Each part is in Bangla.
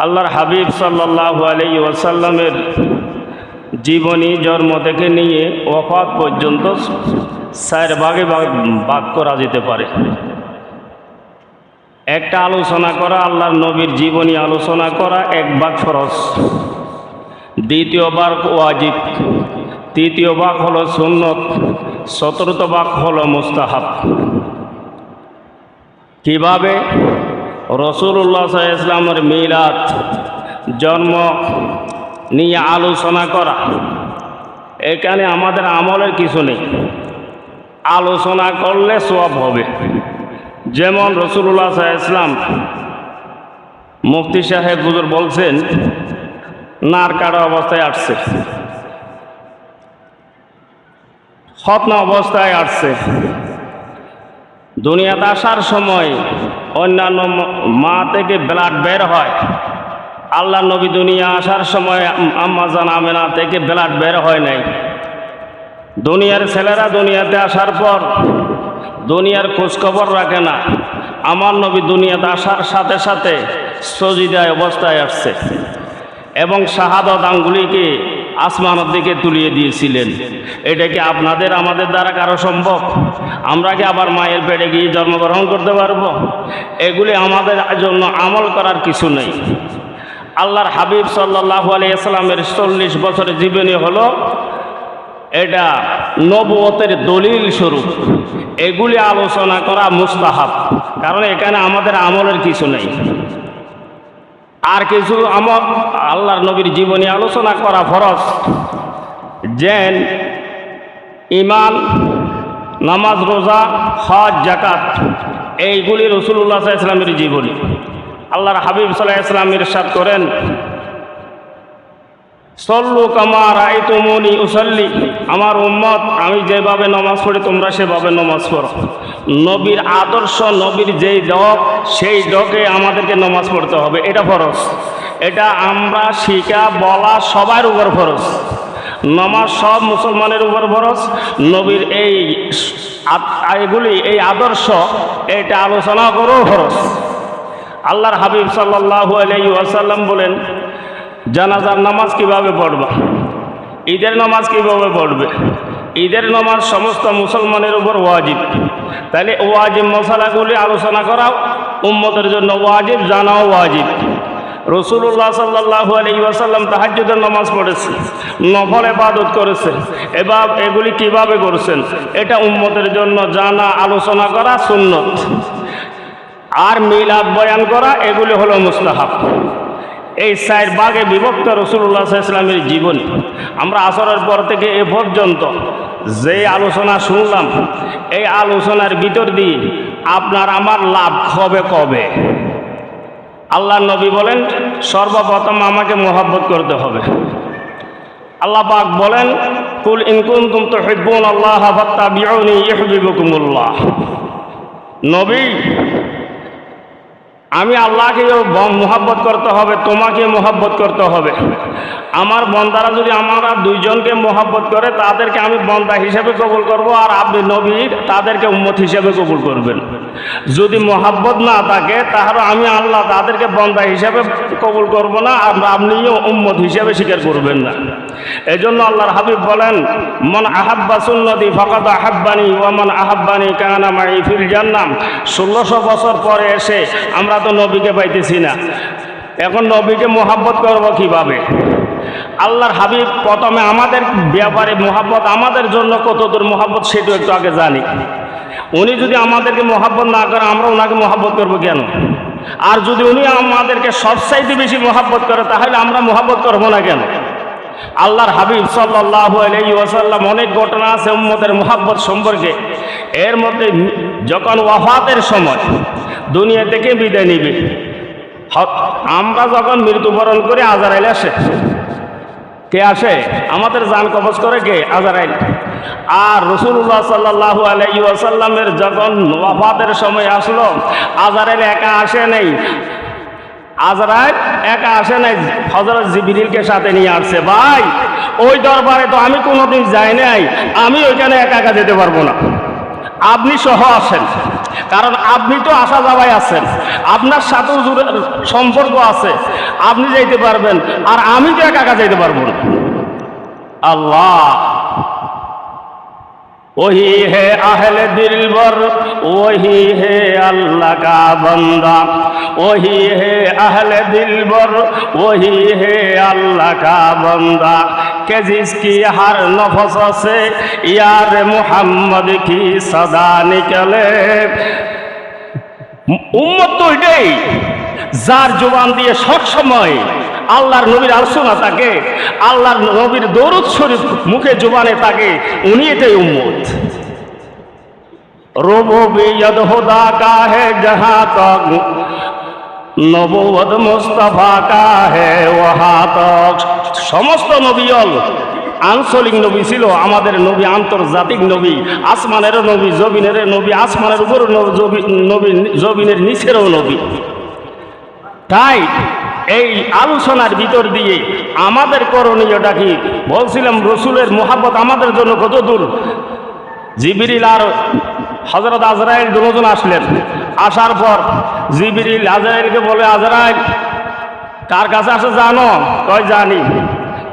আল্লাহর হাবিব সাল্লাল্লাহু আলাইহি ওয়াসাল্লামের জীবনী জন্ম থেকে নিয়ে ওয়াফাত পর্যন্ত 4 ভাগে ভাগ করা যেতে পারে। একটা আলোচনা করা, আল্লাহর নবীর জীবনী আলোচনা করা 1 ভাগ ফরজ, দ্বিতীয় ভাগ ওয়াজিব, তৃতীয় ভাগ হলো সুন্নত, চতুর্থ ভাগ হলো মুস্তাহাব। কিভাবে? রাসূলুল্লাহ সাল্লাল্লাহু আলাইহি ওয়াসাল্লামের মিলাদ জন্ম নিয়ে আলোচনা করা, এখানে আমাদের আমলের কিছু নেই, আলোচনা করলে সওয়াব হবে। যেমন রাসূলুল্লাহ সাল্লাল্লাহু আলাইহি ওয়াসাল্লাম মুফতি সাহেব হুজুর বলছেন নার কাটা অবস্থায় আসছে, খতনা অবস্থায় আসছে। দুনিয়াতে আসার সময় অন্যান্য মা থেকে ব্লাড বের হয়, আল্লাহ নবী দুনিয়া আসার সময় আম্মা জান আমেনা থেকে ব্লাড বের হয় নাই। দুনিয়ার ছেলেরা দুনিয়াতে আসার পর দুনিয়ার খোঁজখবর রাখে না। আমার নবী দুনিয়াতে আসার সাথে সাথে সজিদায় অবস্থায় আসছে এবং শাহাদত আঙ্গুলিকে আসমানের দিকে তুলিয়ে দিয়েছিলেন। এটা কি আপনাদের আমাদের দ্বারা কারো সম্ভব? আমরা কি আবার মায়ের পেটে গিয়ে জন্মগ্রহণ করতে পারবো? এগুলি আমাদের জন্য আমল করার কিছু নেই। আল্লাহর হাবিব সাল্লাল্লাহু আলাইহি ওয়াসাল্লামের 40 বছরের জীবনী হলো এটা নবুয়তের দলিল স্বরূপ। এগুলি আলোচনা করা মুস্তাহাব, কারণ এখানে আমাদের আমলের কিছু নেই। আর কিছু আমল আল্লাহর নবীর জীবনী আলোচনা করা ফরজ, যেন ঈমান, নামাজ, রোজা, হজ, যাকাত, এইগুলি রাসূলুল্লাহ সাল্লাল্লাহু আলাইহি ওয়াসাল্লামের জীবনী। আল্লাহর হাবিব সাল্লাল্লাহু আলাইহি ওয়াসাল্লাম ইরশাদ করেন, সল্লু কামা রাআইতুমুনি উসাল্লি, আমার উম্মত আমি যেভাবে নামাজ পড়ি তোমরা সেভাবে নামাজ পড়ো। নবীর আদর্শ, নবীর যেই ডক সেই ডকে আমাদেরকে নামাজ পড়তে হবে, এটা ফরজ। এটা আমরা শিখা বলা সবার উপর ফরজ। নামাজ সব মুসলমানের উপর ফরজ। নবীর এইগুলি এই আদর্শ এটা আলোচনা করেও ফরজ। আল্লাহর হাবিব সাল্লাল্লাহু আলাইহি ওয়াসাল্লাম বলেন, জানাজার নামাজ কিভাবে পড়বা, ঈদের নামাজ কিভাবে পড়বে। ঈদের নামাজ সমস্ত মুসলমানের উপর ওয়াজিব। তাহলে ওয়াজিব মশালাগুলি আলোচনা করাও উম্মতের জন্য ওয়াজিব, জানাও ওয়াজিব। রাসূলুল্লাহ সাল্লাল্লাহু আলাইহি ওয়াসাল্লাম তাহাজ্জুদের নামাজ পড়েছে, নফল ইবাদত করেছে, এগুলি কিভাবে করেছেন এটা উম্মতের জন্য জানা, আলোচনা করা সুন্নত। আর মিলাদ বয়ান করা এগুলি হলো মুস্তাহাব। এই 4 ভাগে বিভক্ত রাসূলুল্লাহ সাল্লাল্লাহু আলাইহি ওয়াসাল্লামের জীবনী। আমরা আসরের পর থেকে এ পর্যন্ত যে আলোচনা শুনলাম, এই আলোচনার ভিতর দিয়ে আপনার আমার লাভ হবে কবে? আল্লাহ নবী বলেন সর্বপ্রথম আমাকে মহব্বত করতে হবে। আল্লাহ পাক বলেন, কুল ইন কুনতুম তুহিব্বুনাল্লাহ ফাত্তাবিউনি ইউহিব্বুকুমুল্লাহ। নবী, আমি আল্লাহকে মহব্বত করতে হবে, তোমাকে মহব্বত করতে হবে। আমার বন্দারা যদি আমরা দুইজনকে মহব্বত করে তাদেরকে আমি বন্দা হিসেবে কবুল করব, আর আপনি নবী তাদেরকে উম্মত হিসেবে কবুল করবেন। যদি মহব্বত না থাকে তাহলে আমি আল্লাহ তাদেরকে বন্দা হিসেবে কবুল করব না, আর আপনিও উম্মত হিসেবে স্বীকার করবেন না। এই জন্য আল্লাহর হাবিব বলেন, মান আহাব্বা সুন্নতি ফাকাদ আহাব্বানি ওয়া মান আহাব্বানি কানা মাই ফিল জান্নাহ। 1600 বছর পরে এসে আমরা তো নবীকে পাইতেছি না, এখন নবীকে মহব্বত করব কিভাবে? আল্লাহর হাবিব প্রথমে আমাদের ব্যাপারে মহব্বত, আমাদের জন্য কতদূর মহব্বত সেটা একটু আগে জানি। উনি যদি আমাদেরকে মহব্বত না করে আমরা ওনাকে মহব্বত করব কেন? আর যদি উনি আমাদেরকে সবচাইতে বেশি মহব্বত করে তাহলে আমরা মহব্বত করব না কেন? আল্লাহর হাবিব সাল্লাল্লাহু আলাইহি ওয়াসাল্লাম অনেক ঘটনা আছে উম্মতের মহব্বত সম্পর্কে। এর মধ্যে যখন ওয়াফাতের সময় দুনিয়া থেকে বিদায় নিবে, আমরা যখন মৃত্যুবরণ করে আজরাইল আসে। কে আসে? আমাদের জান কবজ করে কে? আজরাইল। আর রাসূলুল্লাহ সাল্লাল্লাহু আলাইহি ওয়াসাল্লামের যখন ওয়াফাতের সময় আসলো, আজরাইল একা আসে নাই। আজরাইল একা আসে নাই, হযরত জিবরিলকে সাথে নিয়ে আসছে। ভাই, ওই দরবারে তো আমি কোনোদিন যাই নাই, আমি ওইখানে একা একা যেতে পারবো না, আপনি সহ আসেন। কারণ আপনি তো আসা যাওয়ায় আছেন, আপনার সাথেও সম্পর্ক আছে, আপনি যাইতে পারবেন, আর আমি তো একা একা যাইতে পারবো না। আল্লাহ वही है अहले दिलबर, वही है अल्लाह का बंदा, वही है अहले दिलबर, वही है अल्लाह का बंदा, कि जिसकी हर नफ्स से यार मोहम्मद की सदा निकले। उम्मत तो এটাই যার জবান দিয়ে সব সময় আল্লাহর নবীর আলোচনা থাকে, আল্লাহর নবীর দরুদ শরীফ মুখে জবানে থাকে, উনি এটাই উম্মত। রুবুবিয়ত খুদা কা হে জহাঁ তক, নবুয়ত মুস্তাফা কা হে ওয়াহা তক। সমস্ত নবীল আঞ্চলিক নবী ছিল, আমাদের নবী আন্তর্জাতিক নবী, আসমানেরও নবী, জবিনের নবী, আসমানের উপর নবী, জবিনের নিচেরও নবী। তাই এই আলোচনার ভিতর দিয়ে আমাদের করণীয়টা কি? বলছিলাম রসুলের মোহাব্বত আমাদের জন্য কত দূর। জিবরিল আর হযরত আজরাইল দুজন আসলেন, আসার পর জিবরিল আজরাইলকে বলে, আজরাইল কার কাছে আসে জানো? কয় জানি।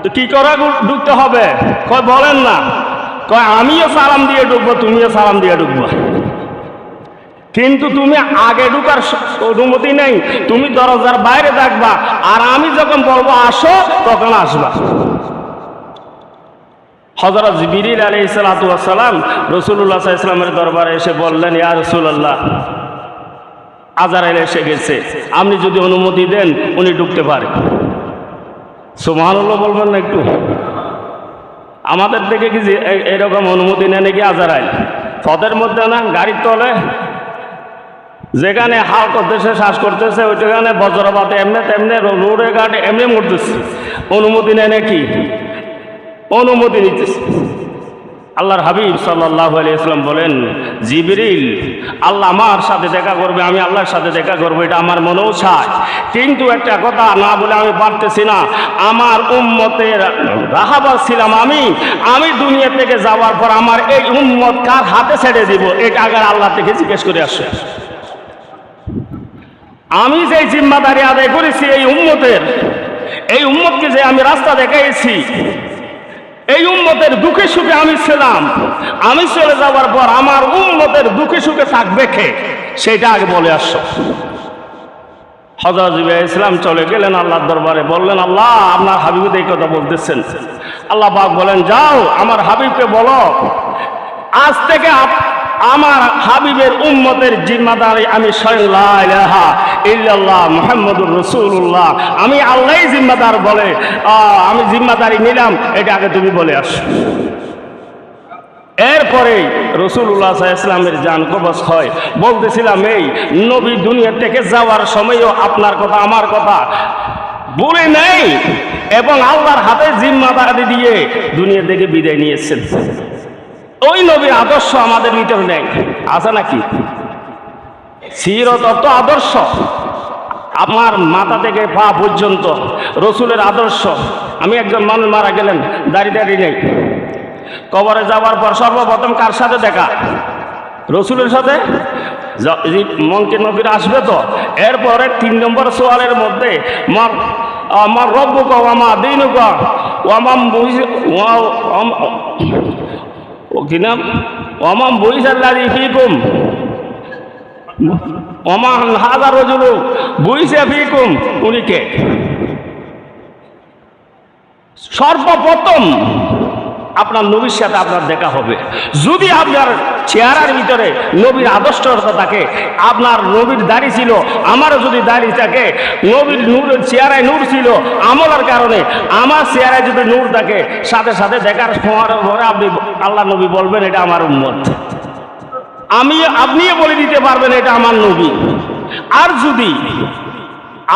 তো কি করে ঢুকতে হবে? কয় বলেন না। কয় আমিও সালাম দিয়ে ঢুকবো, তুমিও সালাম দিয়ে ঢুকবো, কিন্তু তুমি আগে ঢুকার অনুমতি নেই, তুমি দরজার বাইরে থাকবা, আর আমি যখন বলবো আসো তখন আসবা। হযরত জিবরিল আলাইহিস সালাতু ওয়াস সালাম রাসূলুল্লাহ সাল্লাল্লাহু আলাইহি ওয়াসাল্লামের দরবারে এসে বললেন, ইয়া রাসূলুল্লাহ, আজরাইল এসে গেছে, আপনি যদি অনুমতি দেন উনি ঢুকতে পারে। সুবহানাল্লাহ বলবেন না একটু? আমাদের থেকে কি এরকম অনুমতি নেয় নাকি আজরাইল? পথের মধ্যে না, গাড়ির তলে যেখানে হাল করতেছে, শ্বাস করতেছে, ওইখানে বজ্রপাতে এমনি তেমনি রোডে ঘাটে এমনি মরতেছে, অনুমতি নেয় নাকি? অনুমতি নিতেছে। আল্লাহর হাবিব সাল্লাল্লাহু আলাইহি ওয়াসাল্লাম বলেন, জিবরিল, আল্লাহ আমার সাথে দেখা করবে, আমি আল্লাহর সাথে দেখা করবো, এটা আমার মনেও চায়, কিন্তু একটা কথা না বলে আমি পারতেছি না। আমার উম্মতের রাহাবার ছিলাম আমি দুনিয়া থেকে যাওয়ার পর আমার এই উম্মত কার হাতে ছেড়ে দিব, এটা আগে আল্লাহ থেকে জিজ্ঞেস করে আসে। আমি যে জিম্মাদারি আদায় করেছি এই উম্মতকে যে আমি রাস্তা দেখাইছি, এই উম্মতের দুঃখে সুখে আমি ছিলাম, আমি চলে যাওয়ার পর আমার উম্মতের দুঃখে সুখে থাকবে কে, সেটা আগে বলে আসছো। হযরত জিবরাইল আলাইহিস সালাম চলে গেলেন আল্লাহর দরবারে, বললেন, আল্লাহ আপনার হাবিব এই কথা বলতেছেন। আল্লাহ পাক বলেন, যাও আমার হাবিবকে বলো, আজ থেকে আমার হাবিবের উম্মতের জিম্মাদারি আমি স্বয়ং লা ইলাহা ইল্লাল্লাহ মুহাম্মাদুর রাসূলুল্লাহ, আমি আল্লাহই জিম্মাদার বলে আমি জিম্মাদারি নিলাম, এটা আগে তুমি বলে আসো। এরপরে রাসূলুল্লাহ সাল্লাল্লাহু আলাইহি ওয়াসাল্লামের জান কবজ হয়। বলতেছিলাম এই নবী দুনিয়া থেকে যাওয়ার সময়ও আপনার কথা আমার কথা বলে নেই, এবং আল্লাহর হাতে জিম্মাদারি দিয়ে দুনিয়া থেকে বিদায় নিয়েছেন। ওই নবীর আদর্শ আমাদের ভিতরে নেই, আছে নাকি? সিরত অর্থ আদর্শ, আমার মাথা থেকে পা পর্যন্ত রসুলের আদর্শ। আমি একজন মানুষ মারা গেলেন, দাড়ি নেই, কবরে যাওয়ার পর সর্বপ্রথম কার সাথে দেখা? রসুলের সাথে। মনকে নবীর আসবে তো। এরপরে 3 নম্বর সোয়ালের মধ্যে আমার রব্বুক ওয়া মা দীনুক ওয়া মান কি নাম ওয়ামান বুইসাল্লাযী ফীকুম ওয়ামান হাযা রাজুলু বুইসা ফীকুম, উনি কে? সর্বপ্রথম আপনার নবীর সাথে আপনার দেখা হবে। যদি আপনার চেহারার ভিতরে নবীর আদর্শতা থাকে, আপনার নবীর দাড়ি ছিল, আমারও যদি দাড়ি থাকে, নবীর নূরের চেহারায় নূর ছিল, আমলের কারণে আমার চেহারায় যদি নূর থাকে, সাথে সাথে দেখার পরে আপনি আল্লাহ নবী বলবেন এটা আমার উম্মত, আপনিও বলে দিতে পারবেন এটা আমার নবী। আর যদি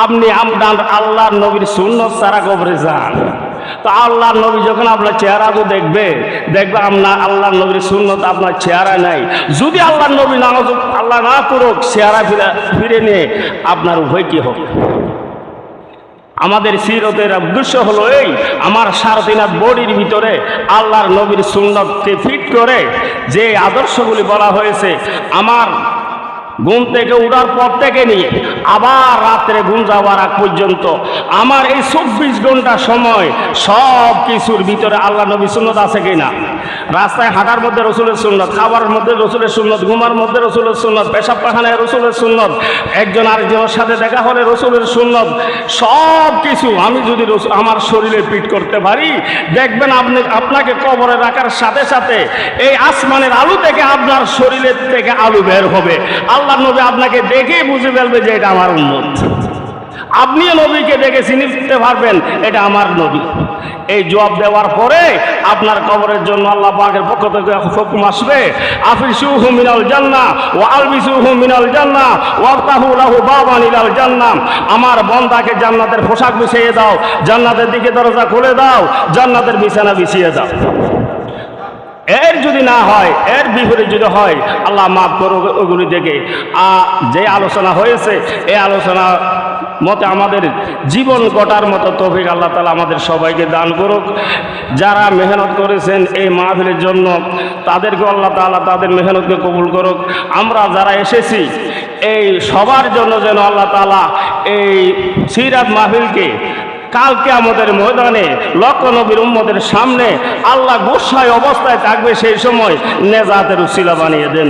আপনি আপনার আল্লাহর নবীর সুন্নত ছাড়া কবরে যান, তো আল্লাহর নবী যখন আপনার চেহারা তো দেখবে আপনার আল্লাহর নবীর সুন্নত আপনার চেহারা নাই। যদি আল্লাহর নবী আল্লাহ না করুক চেহারা ফিরে নিয়ে আপনার উভয় কি হবে? আমাদের সিরতের উদ্দেশ্য হলো এই, আমার 3.5 হাত বডির ভিতরে আল্লাহর নবীর সুন্নতকে ফিট করে যে আদর্শগুলি বলা হয়েছে, আমার ঘুম থেকে উঠার পর থেকে নিয়ে আবার রাত্রে ঘুম যাওয়ার আগ পর্যন্ত আমার এই 24 ঘন্টা সময় সব কিছুর ভিতরে আল্লাহ নবী সুন্নত আছে কিনা? রাস্তায় হাঁটার মধ্যে রসুলের সুন্নত, খাবারের মধ্যে রসুলের সুন্নত, ঘুমার মধ্যে রসুলের সুন্নত, পেশাব পায়খানায় রসুলের সুন্নত, একজন আরেকজনের সাথে দেখা হলে রসুলের সুন্নত, সব কিছু আমি যদি আমার শরীরে ফিট করতে পারি, দেখবেন আপনাকে কবরে রাখার সাথে সাথে এই আসমানের আলু থেকে আপনার শরীরের থেকে আলু বের হবে। আল্লাহ নবী আপনাকে দেখেই বুঝে ফেলবে যে এটা আমার উম্মত। আপনিও নবীকে দেখে চিনতে পারবেন এটা আমার নবী। এই জবাব দেওয়ার পরে আপনার কবরের জন্য আল্লাহ পাকের পক্ষ থেকে হুকুম আসবে, আফরিসুহু মিনাল জান্নাহ ওয়া আলবিসুহু মিনাল জান্নাহ ওয়াফতাহু লাহু বাবান ইলাল জান্নাহ। আমার বান্দাকে জান্নাতের পোশাক বিছিয়ে দাও, জান্নাতের দিকে দরজা খুলে দাও, জান্নাতের বিছানা বিছিয়ে দাও। এর যদি না হয়, এর বিপরীত যদি হয়, আল্লাহ মাফ করুক ওগুলি দেখে। যে আলোচনা হয়েছে এই আলোচনা মতে আমাদের জীবন গটার মতো তৌফিক আল্লাহ তাআলা আমাদের সবাইকে দান করুক। যারা মেহনত করেছেন এই মাহফিলের জন্য তাদেরকে আল্লাহ তাআলা তাদের মেহনতকে কবুল করুক। আমরা যারা এসেছি এই সবার জন্য যেন আল্লাহ তাআলা এই সিরাত মাহফিলকে কাল কিয়ামতের ময়দানে লক্ষ নবীর উম্মতের সামনে আল্লাহ গোসায় অবস্থায় থাকবে সেই সময় নেজাতের উসিলা বানিয়ে দেন।